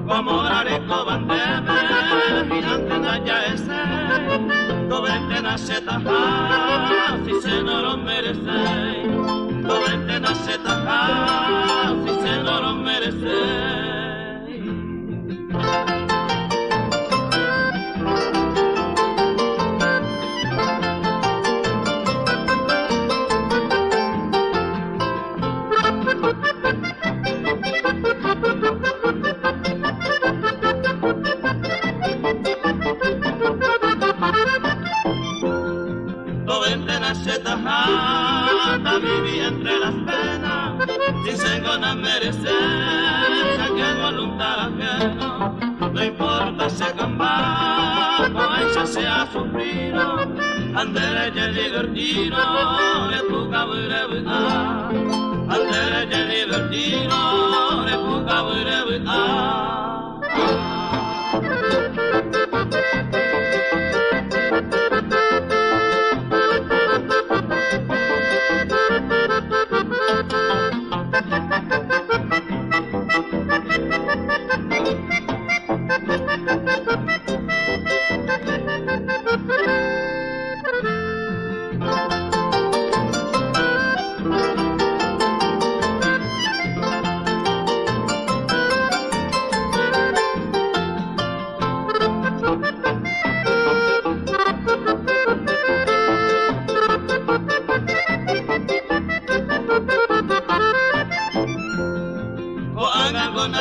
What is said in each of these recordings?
como rarico bandeme, gigante na yaese, dobente na setaha, si se no lo merece, dobente na setaha, si se no lo merece. Viví entre las penas, sin sengo na merecer, que voluntad ajeno, no importa si cambia, con ella se ha sufrido, andere ya divertido, le puca buena, andere ya divertido, le puca buena.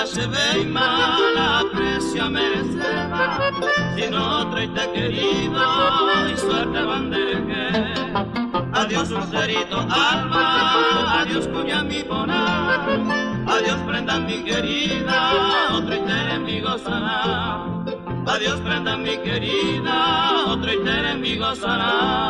Se ve y mala aprecia mereceba, si no traiste querido y suerte bandereje. Adiós dulcerito alma, adiós cuña mi bona, adiós prenda mi querida, otro interés mi gozará. Adiós prenda mi querida, otro interés mi gozará.